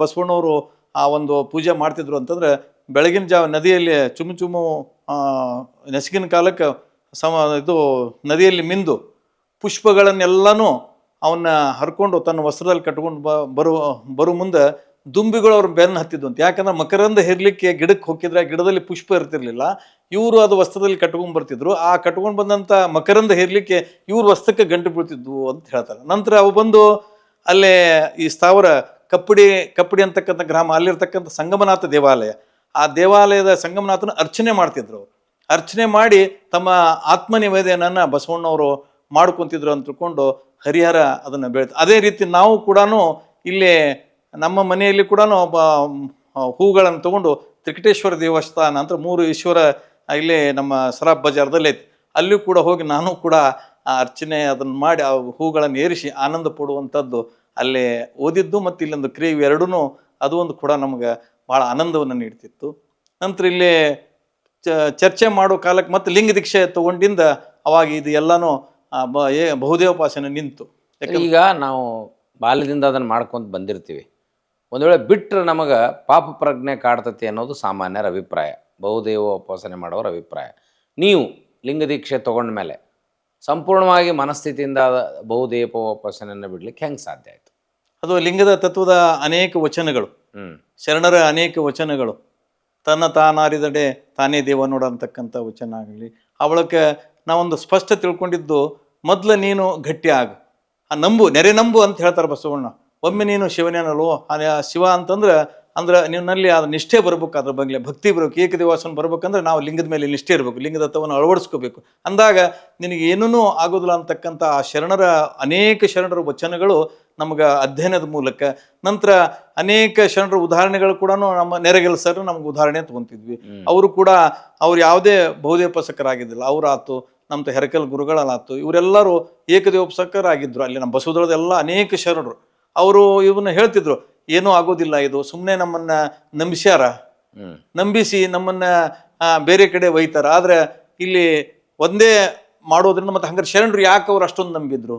ಬಸವಣ್ಣವರು ಆ ಒಂದು ಪೂಜೆ ಮಾಡ್ತಿದ್ರು ಅಂತಂದ್ರೆ ಬೆಳಗಿನ ಜಾವ ನದಿಯಲ್ಲಿ ಚುಮು ನೆಸಗಿನ ಕಾಲಕ್ಕೆ ಇದು ನದಿಯಲ್ಲಿ ಮಿಂದು ಪುಷ್ಪಗಳನ್ನೆಲ್ಲನೂ ಅವನ್ನ ಹರ್ಕೊಂಡು ತನ್ನ ವಸ್ತ್ರದಲ್ಲಿ ಕಟ್ಕೊಂಡು ಬರೋ ಮುಂದೆ ದುಂಬಿಗಳು ಅವ್ರ ಬೆನ್ನು ಹತ್ತಿದ್ವು ಅಂತ. ಯಾಕಂದ್ರೆ ಮಕರಂದ ಹೇರ್ಲಿಕ್ಕೆ ಗಿಡಕ್ಕೆ ಹೋಗಿದ್ರೆ ಗಿಡದಲ್ಲಿ ಪುಷ್ಪ ಇರ್ತಿರ್ಲಿಲ್ಲ, ಇವರು ಅದು ವಸ್ತ್ರದಲ್ಲಿ ಕಟ್ಕೊಂಡ್ ಬರ್ತಿದ್ರು. ಆ ಕಟ್ಕೊಂಡು ಬಂದಂತ ಮಕರಂದ ಹೇರ್ಲಿಕ್ಕೆ ಇವ್ರ ವಸ್ತ್ರಕ್ಕೆ ಗಂಟು ಬೀಳ್ತಿದ್ವು ಅಂತ ಹೇಳ್ತಾರೆ. ನಂತರ ಅವು ಬಂದು ಅಲ್ಲೇ ಈ ಸ್ಥಾವರ ಕಪ್ಪಡಿ ಅಂತಕ್ಕಂಥ ಗ್ರಾಮ, ಅಲ್ಲಿರ್ತಕ್ಕಂಥ ಸಂಗಮನಾಥ ದೇವಾಲಯ, ಆ ದೇವಾಲಯದ ಸಂಗಮನಾಥನ ಅರ್ಚನೆ ಮಾಡ್ತಿದ್ರು. ಅರ್ಚನೆ ಮಾಡಿ ತಮ್ಮ ಆತ್ಮನಿವೇದನೆಯನ್ನ ಬಸವಣ್ಣವರು ಮಾಡ್ಕೊಂತಿದ್ರು ಅಂತ ತಿಳ್ಕೊಂಡು ಹರಿಹರ ಅದನ್ನು ಬೆಳೆದ. ಅದೇ ರೀತಿ ನಾವು ಕೂಡ ಇಲ್ಲಿ ನಮ್ಮ ಮನೆಯಲ್ಲಿ ಕೂಡ ಹೂಗಳನ್ನು ತಗೊಂಡು ತ್ರಿಕಟೇಶ್ವರ ದೇವಸ್ಥಾನ ಅಂತ 3 ಈಶ್ವರ ಇಲ್ಲಿ ನಮ್ಮ ಸರಾಬ್ ಬಜಾರ್ದಲ್ಲಿ ಐತಿ, ಅಲ್ಲಿಯೂ ಕೂಡ ಹೋಗಿ ನಾನು ಕೂಡ ಆ ಅರ್ಚನೆ ಅದನ್ನು ಮಾಡಿ ಆ ಹೂಗಳನ್ನು ಏರಿಸಿ ಆನಂದ ಪಡುವಂಥದ್ದು ಅಲ್ಲೇ ಓದಿದ್ದು ಮತ್ತು ಇಲ್ಲೊಂದು ಕ್ರಿಯೆ ಎರಡೂ ಅದು ಒಂದು ಕೂಡ ನಮ್ಗೆ ಭಾಳ ಆನಂದವನ್ನು ನೀಡ್ತಿತ್ತು. ನಂತರ ಇಲ್ಲಿ ಚರ್ಚೆ ಮಾಡೋ ಕಾಲಕ್ಕೆ ಮತ್ತು ಲಿಂಗ ದೀಕ್ಷೆ ತಗೊಂಡಿಂದ ಅವಾಗ ಇದು ಎಲ್ಲನೂ ಬಹುದೇವೋಪಾಸನೆ ನಿಂತು. ಈಗ ನಾವು ಬಾಲ್ಯದಿಂದ ಅದನ್ನು ಮಾಡ್ಕೊಂತ ಬಂದಿರ್ತೀವಿ, ಒಂದು ವೇಳೆ ಬಿಟ್ಟರೆ ನಮಗೆ ಪಾಪ ಪ್ರಜ್ಞೆ ಕಾಡ್ತತಿ ಅನ್ನೋದು ಸಾಮಾನ್ಯರ ಅಭಿಪ್ರಾಯ, ಬಹುದೇವೋಪಾಸನೆ ಮಾಡೋರ ಅಭಿಪ್ರಾಯ. ನೀವು ಲಿಂಗ ದೀಕ್ಷೆ ತೊಗೊಂಡ್ಮೇಲೆ ಸಂಪೂರ್ಣವಾಗಿ ಮನಸ್ಥಿತಿಯಿಂದ ಬಹುದೇವೋಪಾಸನೆಯನ್ನು ಬಿಡ್ಲಿಕ್ಕೆ ಹೆಂಗೆ ಸಾಧ್ಯ ಆಯಿತು? ಅದು ಲಿಂಗದ ತತ್ವದ ಅನೇಕ ವಚನಗಳು, ಶರಣರ ಅನೇಕ ವಚನಗಳು, ತನ್ನ ತಾನಾರಿದಡೆ ತಾನೇ ದೇವ ನೋಡ ಅಂತಕ್ಕಂಥ ವಚನ ಆಗಲಿ, ಅವಳಕ್ಕೆ ನಾವೊಂದು ಸ್ಪಷ್ಟ ತಿಳ್ಕೊಂಡಿದ್ದು ಮೊದಲು ನೀನು ಗಟ್ಟಿ ಆಗು, ಆ ನಂಬು, ನೆರೆ ನಂಬು ಅಂತ ಹೇಳ್ತಾರೆ ಬಸವಣ್ಣ. ಒಮ್ಮೆ ನೀನು ಶಿವನೇನಲ್ವೋ, ಶಿವ ಅಂತಂದ್ರೆ ನಿನ್ನಲ್ಲಿ ಅದು ನಿಷ್ಠೆ ಬರ್ಬೇಕು, ಅದ್ರ ಬಗ್ಗೆ ಭಕ್ತಿ ಬರ್ಬೇಕು, ಏಕದೇವಾಸನ ಬರ್ಬೇಕಂದ್ರೆ ನಾವು ಲಿಂಗದ ಮೇಲೆ ನಿಷ್ಠೆ ಇರಬೇಕು, ಲಿಂಗದ ತತ್ವವನ್ನು ಅಳವಡಿಸ್ಕೋಬೇಕು. ಅಂದಾಗ ನಿನಗೆ ಏನೂ ಆಗೋದಿಲ್ಲ ಅಂತಕ್ಕಂಥ ಆ ಅನೇಕ ಶರಣರ ವಚನಗಳು ನಮ್ಗೆ ಅಧ್ಯಯನದ ಮೂಲಕ, ನಂತರ ಅನೇಕ ಶರಣರ ಉದಾಹರಣೆಗಳು ಕೂಡ ನಮ್ಮ ನೆರೆಗೆಲ್ಸರು ನಮ್ಗೆ ಉದಾಹರಣೆ ತಗೊಂತಿದ್ವಿ. ಅವರು ಕೂಡ ಅವ್ರು ಯಾವುದೇ ಬಹುದೇವೋಪಾಸಕರಾಗಿದ್ದಿಲ್ಲ, ಅವರಾತು ನಮ್ಮ ಹೆರಕಲ್ ಗುರುಗಳಾತು, ಇವರೆಲ್ಲರೂ ಏಕದೇವೋಪಾಸಕರಾಗಿದ್ರು. ಅಲ್ಲಿ ನಮ್ಮ ಬಸವದಳದೆಲ್ಲ ಅನೇಕ ಶರಣರು ಅವರು ಇವನ್ನ ಹೇಳ್ತಿದ್ರು, ಏನೂ ಆಗೋದಿಲ್ಲ, ಇದು ಸುಮ್ಮನೆ ನಮ್ಮನ್ನ ನಂಬಿಸಿ ನಮ್ಮನ್ನ ಬೇರೆ ಕಡೆ ಒಯ್ತಾರ. ಆದ್ರೆ ಇಲ್ಲಿ ಒಂದೇ ಮಾಡೋದ್ರಿಂದ ಮತ್ತೆ ಹಂಗಾರೆ ಶರಣರು ಯಾಕೆ ಅವ್ರು ಅಷ್ಟೊಂದು ನಂಬಿದ್ರು?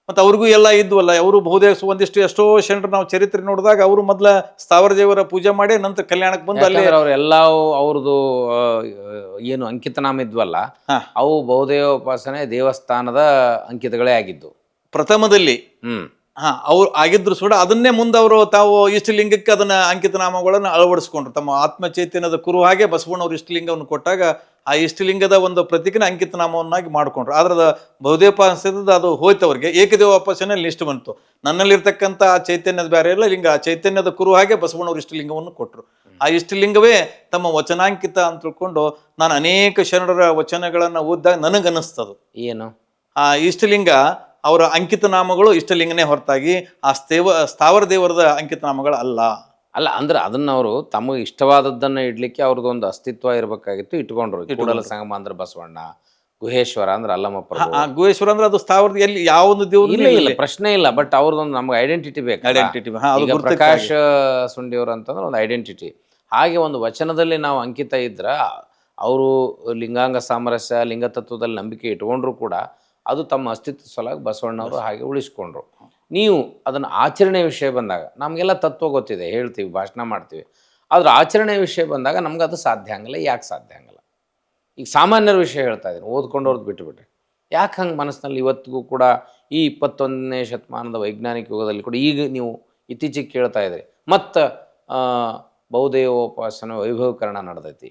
ಮತ್ತೆ ಅವ್ರಿಗೂ ಎಲ್ಲ ಇದ್ವಲ್ಲ, ಅವರು ಬಹುದೇವ ಒಂದಿಷ್ಟು ಎಷ್ಟೋ ಶರಣರು ನಾವು ಚರಿತ್ರೆ ನೋಡಿದಾಗ ಅವರು ಮೊದಲ ಸ್ಥಾವರ ದೇವರ ಪೂಜೆ ಮಾಡಿ ನಂತರ ಕಲ್ಯಾಣಕ್ಕೆ ಬಂದು ಅಲ್ಲಿ ಅವ್ರೆಲ್ಲ ಅವ್ರದ್ದು ಏನು ಅಂಕಿತನಾಮ ಇದ್ವಲ್ಲ, ಅವು ಬಹುದೇವೋಪಾಸನೆ ದೇವಸ್ಥಾನದ ಅಂಕಿತಗಳೇ ಆಗಿದ್ದು ಪ್ರಥಮದಲ್ಲಿ. ಅವ್ರು ಆಗಿದ್ರು ಕೂಡ ಅದನ್ನೇ ಮುಂದೆ ಅವರು ತಾವು ಇಷ್ಟಲಿಂಗಕ್ಕೆ ಅದನ್ನ ಅಂಕಿತನಾಮಗಳನ್ನು ಅಳವಡಿಸ್ಕೊಂಡ್ರು. ತಮ್ಮ ಆತ್ಮಚೈತನ್ಯದ ಕುರು ಹಾಗೆ ಬಸವಣ್ಣವ್ರು ಇಷ್ಟಲಿಂಗವನ್ನು ಕೊಟ್ಟಾಗ ಆ ಇಷ್ಟಲಿಂಗದ ಒಂದು ಪ್ರತೀಕನ ಅಂಕಿತನಾಮವನ್ನಾಗಿ ಮಾಡ್ಕೊಂಡ್ರು. ಆದ್ರೆ ಬಹುದೇವೋಪಾಸನದ ಅದು ಹೋಯ್ತವ್ರಿಗೆ ಏಕದೇವೋಪಾಸನೆಯಲ್ಲಿ ನಿಷ್ಠೆ ಬಂತು. ನನ್ನಲ್ಲಿರ್ತಕ್ಕಂಥ ಆ ಚೈತನ್ಯದ ಬೇರೆ ಎಲ್ಲ ಲಿಂಗ, ಆ ಚೈತನ್ಯದ ಕುರು ಹಾಗೆ ಬಸವಣ್ಣವ್ರು ಇಷ್ಟಲಿಂಗವನ್ನು ಕೊಟ್ಟರು. ಆ ಇಷ್ಟಲಿಂಗವೇ ತಮ್ಮ ವಚನಾಂಕಿತ ಅಂತ ತಿಳ್ಕೊಂಡು ನಾನು ಅನೇಕ ಶರಣರ ವಚನಗಳನ್ನು ಓದಿದಾಗ ನನಗನ್ನಿಸ್ತದು ಏನು ಆ ಇಷ್ಟಲಿಂಗ ಅವರ ಅಂಕಿತನಾಮಗಳು ಇಷ್ಟಲಿಂಗನೇ ಹೊರತಾಗಿ ಆ ಸ್ಥಾವರ ದೇವರದ ಅಂಕಿತನಾಮಗಳು ಅಲ್ಲ. ಅಂದ್ರೆ ಅದನ್ನ ಅವರು ತಮಗೆ ಇಷ್ಟವಾದದ್ದನ್ನ ಇಡ್ಲಿಕ್ಕೆ ಅವ್ರದ್ದು ಒಂದು ಅಸ್ತಿತ್ವ ಇರಬೇಕಾಗಿತ್ತು, ಇಟ್ಕೊಂಡ್ರು. ಕೂಡಲ ಸಂಗಮ ಅಂದ್ರೆ ಬಸವಣ್ಣ, ಗುಹೇಶ್ವರ ಅಂದ್ರೆ ಅಲ್ಲಮ್ಮ ಪ್ರಭು. ಗುಹೇಶ್ವರ ಅಂದ್ರೆ ಅದು ಸ್ಥಾವರದ ಎಲ್ಲಿ ಯಾವೊಂದು ದೇವರು ಇಲ್ಲ ಪ್ರಶ್ನೆ ಇಲ್ಲ, ಬಟ್ ಅವ್ರದ್ದೊಂದು ನಮ್ಗೆ ಐಡೆಂಟಿಟಿ ಬೇಕು. ಐಡೆಂಟಿಟಿ ಪ್ರಕಾಶ್ ಸುಂಡಿಯವ್ರು ಅಂತಂದ್ರೆ ಒಂದು ಐಡೆಂಟಿಟಿ. ಹಾಗೆ ಒಂದು ವಚನದಲ್ಲಿ ನಾವು ಅಂಕಿತ ಇದ್ರೆ ಅವರು ಲಿಂಗಾಂಗ ಸಾಮರಸ್ಯ ಲಿಂಗತತ್ವದಲ್ಲಿ ನಂಬಿಕೆ ಇಟ್ಕೊಂಡ್ರು ಕೂಡ ಅದು ತಮ್ಮ ಅಸ್ತಿತ್ವ ಸಲುವಾಗಿ ಬಸವಣ್ಣವರು ಹಾಗೆ ಉಳಿಸ್ಕೊಂಡ್ರು. ನೀವು ಅದನ್ನು ಆಚರಣೆ ವಿಷಯ ಬಂದಾಗ ನಮಗೆಲ್ಲ ತತ್ವ ಗೊತ್ತಿದೆ, ಹೇಳ್ತೀವಿ, ಭಾಷಣ ಮಾಡ್ತೀವಿ, ಆದ್ರೆ ಆಚರಣೆ ವಿಷಯ ಬಂದಾಗ ನಮ್ಗೆ ಅದು ಸಾಧ್ಯ ಆಗಲ್ಲ. ಯಾಕೆ ಸಾಧ್ಯ ಆಗಲ್ಲ? ಈಗ ಸಾಮಾನ್ಯರ ವಿಷಯ ಹೇಳ್ತಾ ಇದ್ದೀನಿ, ಓದ್ಕೊಂಡವ್ರದ್ದು ಬಿಟ್ಟುಬಿಟ್ರೆ ಯಾಕೆ ಹಂಗೆ ಮನಸ್ಸಿನಲ್ಲಿ ಇವತ್ತಿಗೂ ಕೂಡ ಈ 21ನೇ ಶತಮಾನದ ವೈಜ್ಞಾನಿಕ ಯುಗದಲ್ಲಿ ಕೂಡ ಈಗ ನೀವು ಇತ್ತೀಚೆಗೆ ಕೇಳ್ತಾ ಇದ್ರಿ ಮತ್ತು ಬಹುದೇವೋಪಾಸನೆ ವೈಭವೀಕರಣ ನಡೆದೈತಿ.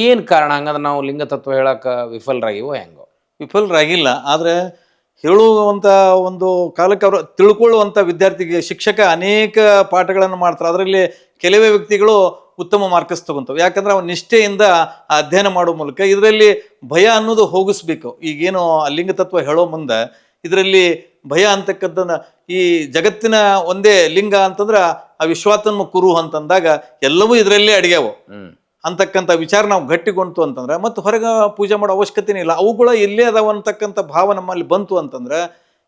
ಏನು ಕಾರಣ? ಹಂಗಂದ್ರೆ ನಾವು ಲಿಂಗತತ್ವ ಹೇಳಕ್ಕೆ ವಿಫಲರಾಗಿವೋ ಹೆಂಗೋ? ವಿಫಲರಾಗಿಲ್ಲ, ಆದರೆ ಹೇಳುವಂಥ ಒಂದು ಕಾಲಕ್ಕೆ ಅವರು ತಿಳ್ಕೊಳ್ಳುವಂಥ ವಿದ್ಯಾರ್ಥಿಗೆ ಶಿಕ್ಷಕ ಅನೇಕ ಪಾಠಗಳನ್ನು ಮಾಡ್ತಾರೆ. ಅದರಲ್ಲಿ ಕೆಲವೇ ವ್ಯಕ್ತಿಗಳು ಉತ್ತಮ ಮಾರ್ಕ್ಸ್ ತಗೊಂತವೆ. ಯಾಕಂದ್ರೆ ಅವ್ನು ನಿಷ್ಠೆಯಿಂದ ಅಧ್ಯಯನ ಮಾಡೋ ಮೂಲಕ ಇದರಲ್ಲಿ ಭಯ ಅನ್ನೋದು ಹೋಗಿಸ್ಬೇಕು. ಈಗೇನು ಲಿಂಗತತ್ವ ಹೇಳೋ ಮುಂದೆ ಇದರಲ್ಲಿ ಭಯ ಅಂತಕ್ಕದ್ದನ್ನು, ಈ ಜಗತ್ತಿನ ಒಂದೇ ಲಿಂಗ ಅಂತಂದ್ರೆ ಆ ವಿಶ್ವಾತ್ಮ ಕುರು ಅಂತಂದಾಗ ಎಲ್ಲವೂ ಇದರಲ್ಲೇ ಅಡಿಗೆವು ಅಂತಕ್ಕಂಥ ವಿಚಾರ ನಾವು ಗಟ್ಟಿಗೊಂತು ಅಂತಂದ್ರೆ ಮತ್ತು ಹೊರಗೆ ಪೂಜೆ ಮಾಡೋ ಅವಶ್ಯಕತೆನೇ ಇಲ್ಲ. ಅವುಗಳ ಎಲ್ಲೇ ಅದಾವ ಅಂತಕ್ಕಂಥ ಭಾವ ನಮ್ಮಲ್ಲಿ ಬಂತು ಅಂತಂದ್ರೆ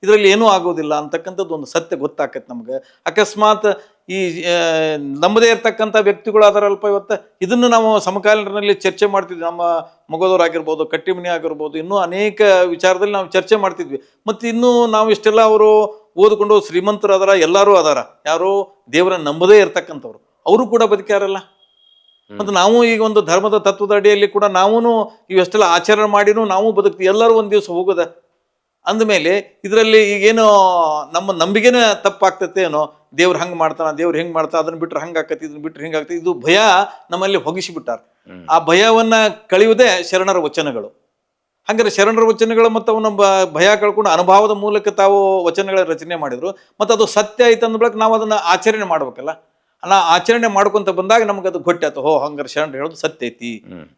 ಇದರಲ್ಲಿ ಏನೂ ಆಗೋದಿಲ್ಲ ಅಂತಕ್ಕಂಥದ್ದು ಒಂದು ಸತ್ಯ ಗೊತ್ತಾಕತ್ತೆ ನಮ್ಗೆ. ಅಕಸ್ಮಾತ್ ಈ ನಮ್ಮದೇ ಇರ್ತಕ್ಕಂಥ ವ್ಯಕ್ತಿಗಳು ಅದರಲ್ಪ ಇವತ್ತು ಇದನ್ನು ನಾವು ಸಮಕಾಲೀನರಲ್ಲಿ ಚರ್ಚೆ ಮಾಡ್ತಿದ್ವಿ. ನಮ್ಮ ಮಗದವರಾಗಿರ್ಬೋದು, ಕಟ್ಟಿಮನಿ ಆಗಿರ್ಬೋದು, ಇನ್ನೂ ಅನೇಕ ವಿಚಾರದಲ್ಲಿ ನಾವು ಚರ್ಚೆ ಮಾಡ್ತಿದ್ವಿ. ಮತ್ತು ಇನ್ನೂ ನಾವು ಇಷ್ಟೆಲ್ಲ ಅವರು ಓದ್ಕೊಂಡು ಶ್ರೀಮಂತರು ಅದಾರ, ಎಲ್ಲರೂ ಅದಾರ, ಯಾರು ದೇವರ ನಂಬದೇ ಇರ್ತಕ್ಕಂಥವ್ರು, ಅವರು ಕೂಡ ಬದುಕ್ಯಾರಲ್ಲ. ಮತ್ತು ನಾವು ಈಗ ಒಂದು ಧರ್ಮದ ತತ್ವದ ಅಡಿಯಲ್ಲಿ ಕೂಡ ನಾವು ಇವೆಷ್ಟೆಲ್ಲ ಆಚರಣೆ ಮಾಡಿನೂ ನಾವು ಬದುಕ್ತೀವಿ. ಎಲ್ಲರೂ ಒಂದು ದಿವಸ ಹೋಗೋದ ಅಂದಮೇಲೆ ಇದರಲ್ಲಿ ಈಗೇನೋ ನಮ್ಮ ನಂಬಿಕೆನೇ ತಪ್ಪಾಗ್ತತೆ ಏನೋ, ದೇವ್ರು ಹಂಗೆ ಮಾಡ್ತಾನ, ದೇವ್ರು ಹೆಂಗೆ ಮಾಡ್ತಾ, ಅದನ್ನ ಬಿಟ್ರೆ ಹಂಗೆ ಆಕತಿ, ಇದನ್ನ ಬಿಟ್ರೆ ಹಿಂಗೆ ಆಗ್ತದೆ, ಇದು ಭಯ ನಮ್ಮಲ್ಲಿ ಹೊಗಿಸಿಬಿಟ್ಟಾರ. ಆ ಭಯವನ್ನ ಕಳೆಯುವುದೇ ಶರಣರ ವಚನಗಳು. ಹಂಗಾರೆ ಶರಣರ ವಚನಗಳು ಮತ್ತು ಅವನ ಭಯ ಕಳ್ಕೊಂಡು ಅನುಭವದ ಮೂಲಕ ತಾವು ವಚನಗಳ ರಚನೆ ಮಾಡಿದ್ರು. ಮತ್ತು ಅದು ಸತ್ಯ ಆಯ್ತು ಅಂದ ಬಳಿಕ ನಾವು ಅದನ್ನ ಆಚರಣೆ ಮಾಡ್ಬೇಕಲ್ಲ. ನಾ ಆಚರಣೆ ಮಾಡ್ಕೊಂತ ಬಂದಾಗ ನಮ್ಗೆ ಅದು ಗೊತ್ತಾಯ್ತು, ಹೋ ಹಂಗಾರೆ ಶರಣರು ಹೇಳೋದು ಸತ್ಯ ಐತಿ,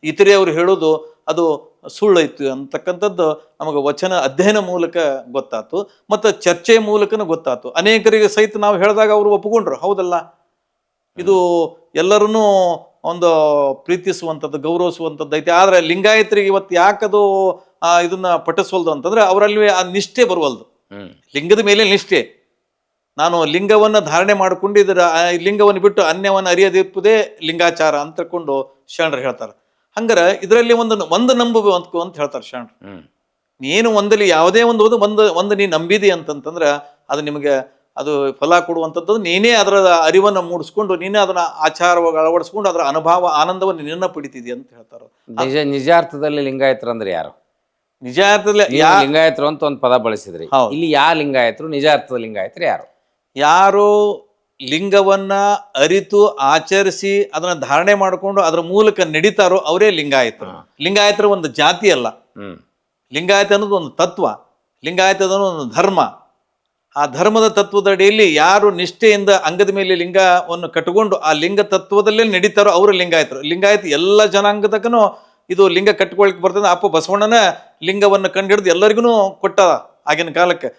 ಇತರೆ ಅವ್ರು ಹೇಳೋದು ಅದು ಸುಳ್ಳೈತಿ ಅಂತಕ್ಕಂಥದ್ದು ನಮಗೆ ವಚನ ಅಧ್ಯಯನ ಮೂಲಕ ಗೊತ್ತಾಯ್ತು, ಮತ್ತು ಚರ್ಚೆಯ ಮೂಲಕನೂ ಗೊತ್ತಾಯ್ತು. ಅನೇಕರಿಗೆ ಸಹಿತ ನಾವು ಹೇಳಿದಾಗ ಅವರು ಒಪ್ಪಿಕೊಂಡ್ರು, ಹೌದಲ್ಲ ಇದು ಎಲ್ಲರನ್ನೂ ಒಂದು ಪ್ರೀತಿಸುವಂಥದ್ದು, ಗೌರವಿಸುವಂಥದ್ದು ಐತಿ. ಆದರೆ ಲಿಂಗಾಯತರಿಗೆ ಇವತ್ತು ಯಾಕದು ಇದನ್ನ ಪಠಿಸವಲ್ದು ಅಂತಂದ್ರೆ ಅವರಲ್ಲಿ ಆ ನಿಷ್ಠೆ ಬರುವಲ್ದು. ಲಿಂಗದ ಮೇಲೆ ನಿಷ್ಠೆ, ನಾನು ಲಿಂಗವನ್ನು ಧಾರಣೆ ಮಾಡಿಕೊಂಡು ಇದರ ಲಿಂಗವನ್ನು ಬಿಟ್ಟು ಅನ್ಯವನ್ನು ಅರಿಯದಿಪ್ಪುದೇ ಲಿಂಗಾಚಾರ ಅಂತ ತಿಳ್ಕೊಂಡು ಶರಣರು ಹೇಳ್ತಾರೆ. ಹಂಗಾರೆ ಇದರಲ್ಲಿ ಒಂದು ನಂಬಬೇಕು ಅಂತ ಹೇಳ್ತಾರೆ ಶರಣರು. ನೀನು ಒಂದಲ್ಲಿ ಯಾವುದೇ ಒಂದು ನೀ ನಂಬಿದಿ ಅಂತಂತಂದ್ರೆ ಅದು ನಿಮಗೆ ಅದು ಫಲ ಕೊಡುವಂಥದ್ದು. ನೀನೇ ಅದರ ಅರಿವನ್ನು ಮೂಡಿಸ್ಕೊಂಡು ನೀನೇ ಅದನ್ನ ಆಚಾರವಾಗಿ ಅಳವಡಿಸ್ಕೊಂಡು ಅದರ ಅನುಭವ ಆನಂದವನ್ನು ನಿನ್ನ ಪಡಿತಿದಿ ಅಂತ ಹೇಳ್ತಾರೆ. ನಿಜಾರ್ಥದಲ್ಲಿ ಲಿಂಗಾಯತರು ಅಂದ್ರೆ ಯಾರು? ನಿಜಾರ್ಥದಲ್ಲಿ ಲಿಂಗಾಯತರು ಅಂತ ಒಂದು ಪದ ಬಳಸಿದ್ರಿ, ಇಲ್ಲಿ ಯಾವ ಲಿಂಗಾಯತರು? ನಿಜಾರ್ಥದ ಲಿಂಗಾಯತರು ಯಾರು? ಯಾರು ಲಿಂಗವನ್ನ ಅರಿತು ಆಚರಿಸಿ ಅದನ್ನ ಧಾರಣೆ ಮಾಡಿಕೊಂಡು ಅದರ ಮೂಲಕ ನಡೀತಾರೋ ಅವರೇ ಲಿಂಗಾಯತರು. ಲಿಂಗಾಯತರ ಒಂದು ಜಾತಿ ಅಲ್ಲ, ಲಿಂಗಾಯತ ಅನ್ನೋದು ಒಂದು ತತ್ವ, ಲಿಂಗಾಯತ ಅನ್ನೋದು ಒಂದು ಧರ್ಮ. ಆ ಧರ್ಮದ ತತ್ವದ ಅಡಿಯಲ್ಲಿ ಯಾರು ನಿಷ್ಠೆಯಿಂದ ಅಂಗದ ಮೇಲೆ ಲಿಂಗವನ್ನು ಕಟ್ಟಿಕೊಂಡು ಆ ಲಿಂಗ ತತ್ವದಲ್ಲೇ ನಡೀತಾರೋ ಅವರು ಲಿಂಗಾಯತರು. ಲಿಂಗಾಯತ ಎಲ್ಲ ಜನಾಂಗದಕ್ಕೂ ಇದು ಲಿಂಗ ಕಟ್ಕೊಳ್ಲಿಕ್ಕೆ ಬರ್ತದೆ. ಅಪ್ಪ ಬಸವಣ್ಣನ ಲಿಂಗವನ್ನು ಕಂಡುಹಿಡಿದು ಎಲ್ಲರಿಗೂ ಕೊಟ್ಟ. ಆಗಿನ ಕಾಲಕ್ಕೆ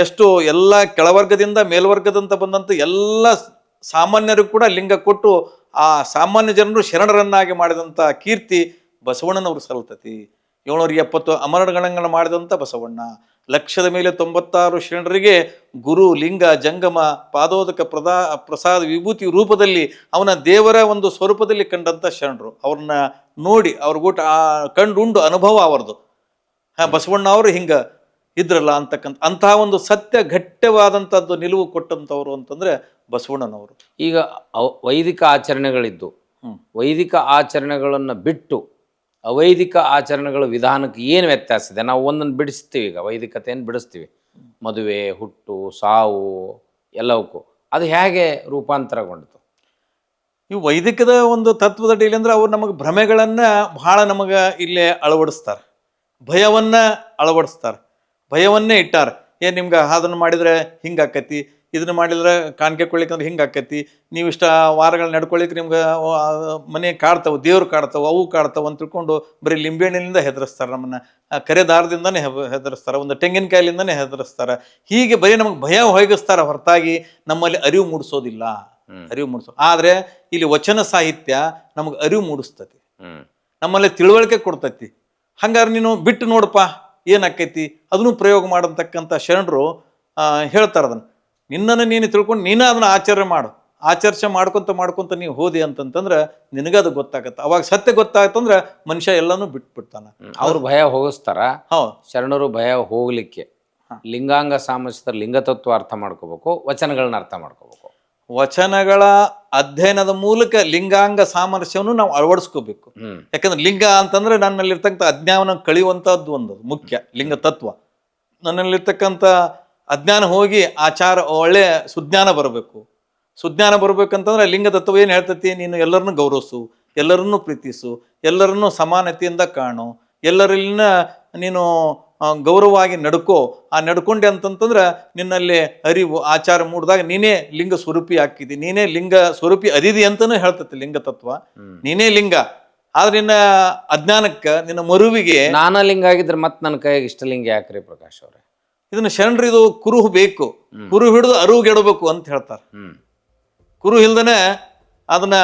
ಎಷ್ಟು ಎಲ್ಲ ಕೆಳವರ್ಗದಿಂದ ಮೇಲ್ವರ್ಗದಂತ ಬಂದಂಥ ಎಲ್ಲ ಸಾಮಾನ್ಯರಿಗೂ ಕೂಡ ಲಿಂಗ ಕೊಟ್ಟು ಆ ಸಾಮಾನ್ಯ ಜನರು ಶರಣರನ್ನಾಗಿ ಮಾಡಿದಂಥ ಕೀರ್ತಿ ಬಸವಣ್ಣನವ್ರು ಸಲ್ತತಿ. 770 ಅಮರಗಣಗಳನ್ನು ಮಾಡಿದಂಥ ಬಸವಣ್ಣ, ಲಕ್ಷದ ಮೇಲೆ 96 ಶರಣರಿಗೆ ಗುರು ಲಿಂಗ ಜಂಗಮ ಪಾದೋದಕ ಪ್ರಸಾದ ವಿಭೂತಿ ರೂಪದಲ್ಲಿ ಅವನ ದೇವರ ಒಂದು ಸ್ವರೂಪದಲ್ಲಿ ಕಂಡಂಥ ಶರಣರು. ಅವ್ರನ್ನ ನೋಡಿ ಅವ್ರಿಗೂಟ ಕಂಡುಂಡು ಅನುಭವ ಅವರದು. ಬಸವಣ್ಣ ಅವರು ಹಿಂಗ ಇದ್ರಲ್ಲ ಅಂತಹ ಒಂದು ಸತ್ಯ ಘಟ್ಟವಾದಂಥದ್ದು ನಿಲುವು ಕೊಟ್ಟಂಥವ್ರು ಅಂತಂದ್ರೆ ಬಸವಣ್ಣನವರು. ಈಗ ವೈದಿಕ ಆಚರಣೆಗಳಿದ್ದು ವೈದಿಕ ಆಚರಣೆಗಳನ್ನು ಬಿಟ್ಟು ಅವೈದಿಕ ಆಚರಣೆಗಳ ವಿಧಾನಕ್ಕೆ ಏನು ವ್ಯತ್ಯಾಸ ಇದೆ? ನಾವು ಒಂದನ್ನು ಬಿಡಿಸ್ತೀವಿ, ಈಗ ವೈದಿಕತೆಯನ್ನು ಬಿಡಿಸ್ತೀವಿ, ಮದುವೆ, ಹುಟ್ಟು, ಸಾವು ಎಲ್ಲವಕ್ಕೂ. ಅದು ಹೇಗೆ ರೂಪಾಂತರಗೊಂಡಿತು? ಈ ವೈದಿಕದ ಒಂದು ತತ್ವದ ಅಡಿಯಲ್ಲಿ ಅಂದ್ರೆ ಅವ್ರು ನಮಗೆ ಭ್ರಮೆಗಳನ್ನು ಬಹಳ ನಮಗೆ ಇಲ್ಲೇ ಅಳವಡಿಸ್ತಾರೆ, ಭಯವನ್ನ ಅಳವಡಿಸ್ತಾರೆ, ಭಯವನ್ನೇ ಇಟ್ಟಾರ. ಏನು ನಿಮ್ಗೆ ಅದನ್ನು ಮಾಡಿದರೆ ಹಿಂಗೆ ಆಕತಿ, ಇದನ್ನು ಮಾಡಿದ್ರೆ ಕಾಣಿಕೆ ಕೊಡ್ಲಿಕ್ಕಂದ್ರೆ ಹಿಂಗೆ ಆಕತಿ, ನೀವು ಇಷ್ಟ ವಾರಗಳು ನಡ್ಕೊಳಿಕ್ಕೆ ನಿಮ್ಗೆ ಮನೆ ಕಾಡ್ತಾವೆ, ದೇವ್ರು ಕಾಡ್ತಾವೆ, ಅವು ಕಾಡ್ತಾವೆ ಅಂತ ತಿಳ್ಕೊಂಡು ಬರೀ ಲಿಂಬೆಹಣ್ಣಿನಿಂದ ಹೆದರಿಸ್ತಾರೆ, ನಮ್ಮನ್ನು ಕರೆ ದಾರದಿಂದನೇ ಹೆದರಿಸ್ತಾರೆ, ಒಂದು ತೆಂಗಿನಕಾಯಿಲಿಂದನೇ ಹೆದರಿಸ್ತಾರೆ. ಹೀಗೆ ಬರೀ ನಮಗೆ ಭಯ ಹೊಯ್ಗಿಸ್ತಾರೆ ಹೊರತಾಗಿ ನಮ್ಮಲ್ಲಿ ಅರಿವು ಮೂಡಿಸೋದಿಲ್ಲ. ಆದರೆ ಇಲ್ಲಿ ವಚನ ಸಾಹಿತ್ಯ ನಮಗೆ ಅರಿವು ಮೂಡಿಸ್ತತಿ, ನಮ್ಮಲ್ಲಿ ತಿಳುವಳಿಕೆ ಕೊಡ್ತೈತಿ. ಹಂಗಾರೆ ನೀನು ಬಿಟ್ಟು ನೋಡಪ್ಪ ಏನಾಕೈತಿ, ಅದನ್ನು ಪ್ರಯೋಗ ಮಾಡತಕ್ಕಂಥ ಶರಣರು ಹೇಳ್ತಾರೆ. ಅದನ್ನು ನಿನ್ನನ್ನು ನೀನು ತಿಳ್ಕೊಂಡು ನೀನು ಅದನ್ನು ಆಚರಣೆ ಮಾಡು, ಆಚರ್ಷೆ ಮಾಡ್ಕೊಂತ ನೀವು ಹೋದಿ ಅಂತಂತಂದ್ರೆ ನಿನಗದು ಗೊತ್ತಾಗತ್ತೆ. ಅವಾಗ ಸತ್ಯ ಗೊತ್ತಾಗತ್ತಂದ್ರೆ ಮನುಷ್ಯ ಎಲ್ಲನೂ ಬಿಟ್ಬಿಡ್ತಾನ. ಅವ್ರ ಭಯ ಹೋಗಿಸ್ತಾರ, ಹೌದು. ಶರಣರು ಭಯ ಹೋಗ್ಲಿಕ್ಕೆ ಲಿಂಗಾಂಗ ಸಾಮರ್ಥ್ಯದ ಲಿಂಗತತ್ವ ಅರ್ಥ ಮಾಡ್ಕೋಬೇಕು, ವಚನಗಳನ್ನ ಅರ್ಥ ಮಾಡ್ಕೋಬೇಕು. ವಚನಗಳ ಅಧ್ಯಯನದ ಮೂಲಕ ಲಿಂಗಾಂಗ ಸಾಮರಸ್ಯವನ್ನು ನಾವು ಅಳವಡಿಸ್ಕೋಬೇಕು. ಯಾಕಂದ್ರೆ ಲಿಂಗ ಅಂತಂದ್ರೆ ನನ್ನಲ್ಲಿರ್ತಕ್ಕಂಥ ಅಜ್ಞಾನ ಕಳೆಯುವಂಥದ್ದು ಒಂದು ಮುಖ್ಯ ಲಿಂಗ ತತ್ವ. ನನ್ನಲ್ಲಿರ್ತಕ್ಕಂಥ ಅಜ್ಞಾನ ಹೋಗಿ ಆಚಾರ ಒಳ್ಳೆ ಸುಜ್ಞಾನ ಬರಬೇಕು. ಸುಜ್ಞಾನ ಬರ್ಬೇಕಂತಂದ್ರೆ ಲಿಂಗ ತತ್ವ ಏನು ಹೇಳ್ತತಿ, ನೀನು ಎಲ್ಲರನ್ನು ಗೌರವಿಸು, ಎಲ್ಲರನ್ನೂ ಪ್ರೀತಿಸು, ಎಲ್ಲರನ್ನೂ ಸಮಾನತೆಯಿಂದ ಕಾಣು, ಎಲ್ಲರಲ್ಲಿನ ನೀನು ಗೌರವವಾಗಿ ನಡ್ಕೋ. ಆ ನಡ್ಕೊಂಡೆ ಅಂತಂತಂದ್ರೆ ನಿನ್ನಲ್ಲಿ ಅರಿವು ಆಚಾರ ಮೂಡಿದಾಗ ನೀನೇ ಲಿಂಗ ಸ್ವರೂಪಿ ಹಾಕಿದಿ, ನೀನೇ ಲಿಂಗ ಸ್ವರೂಪಿ ಅದಿದಿ ಅಂತನೂ ಹೇಳ್ತತಿ ಲಿಂಗ ತತ್ವ. ನೀನೇ ಲಿಂಗ. ಆದ್ರೆ ನಿನ್ನ ಅಜ್ಞಾನಕ್ಕೆ, ನಿನ್ನ ಮರುವಿಗೆ ನಾನಾ ಲಿಂಗ ಆಗಿದ್ರೆ ಮತ್ತೆ ನನ್ನ ಕೈಯಾಗ ಇಷ್ಟಲಿಂಗ ಯಾಕ್ರಿ ಪ್ರಕಾಶ್ ಅವ್ರೆ? ಇದನ್ನ ಶರಣರು ಇದು ಕುರುಹು ಬೇಕು, ಕುರು ಹಿಡಿದು ಅರುಗೆಡಬೇಕು ಅಂತ ಹೇಳ್ತಾರೆ. ಕುರು ಇಲ್ದನೆ ಅದನ್ನ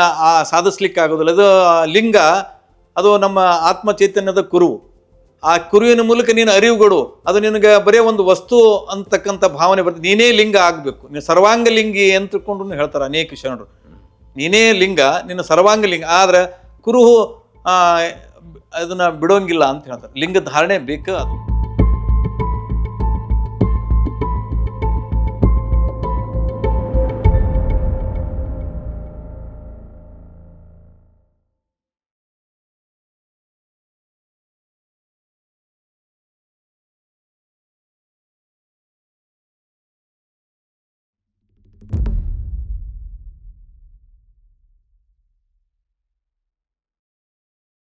ಸಾಧಿಸ್ಲಿಕ್ಕೆ ಆಗೋದಿಲ್ಲ. ಇದು ಲಿಂಗ, ಅದು ನಮ್ಮ ಆತ್ಮ ಚೈತನ್ಯದ ಕುರು. ಆ ಕುರುವಿನ ಮೂಲಕ ನೀನು ಅರಿವುಗಳು, ಅದು ನಿನಗೆ ಬರೀ ಒಂದು ವಸ್ತು ಅಂತಕ್ಕಂಥ ಭಾವನೆ ಬರ್ತದೆ. ನೀನೇ ಲಿಂಗ ಆಗಬೇಕು, ನೀನು ಸರ್ವಾಂಗ ಲಿಂಗಿ ಅಂತ ತಿಳ್ಕೊಂಡು ಹೇಳ್ತಾರೆ ಅನೇಕ ಶರಣರು. ನೀನೇ ಲಿಂಗ, ನಿನ್ನ ಸರ್ವಾಂಗ ಲಿಂಗ. ಆದ್ರೆ ಕುರುಹು ಅದನ್ನ ಬಿಡೋಂಗಿಲ್ಲ ಅಂತ ಹೇಳ್ತಾರೆ. ಲಿಂಗ ಧಾರಣೆ ಬೇಕು ಅದು.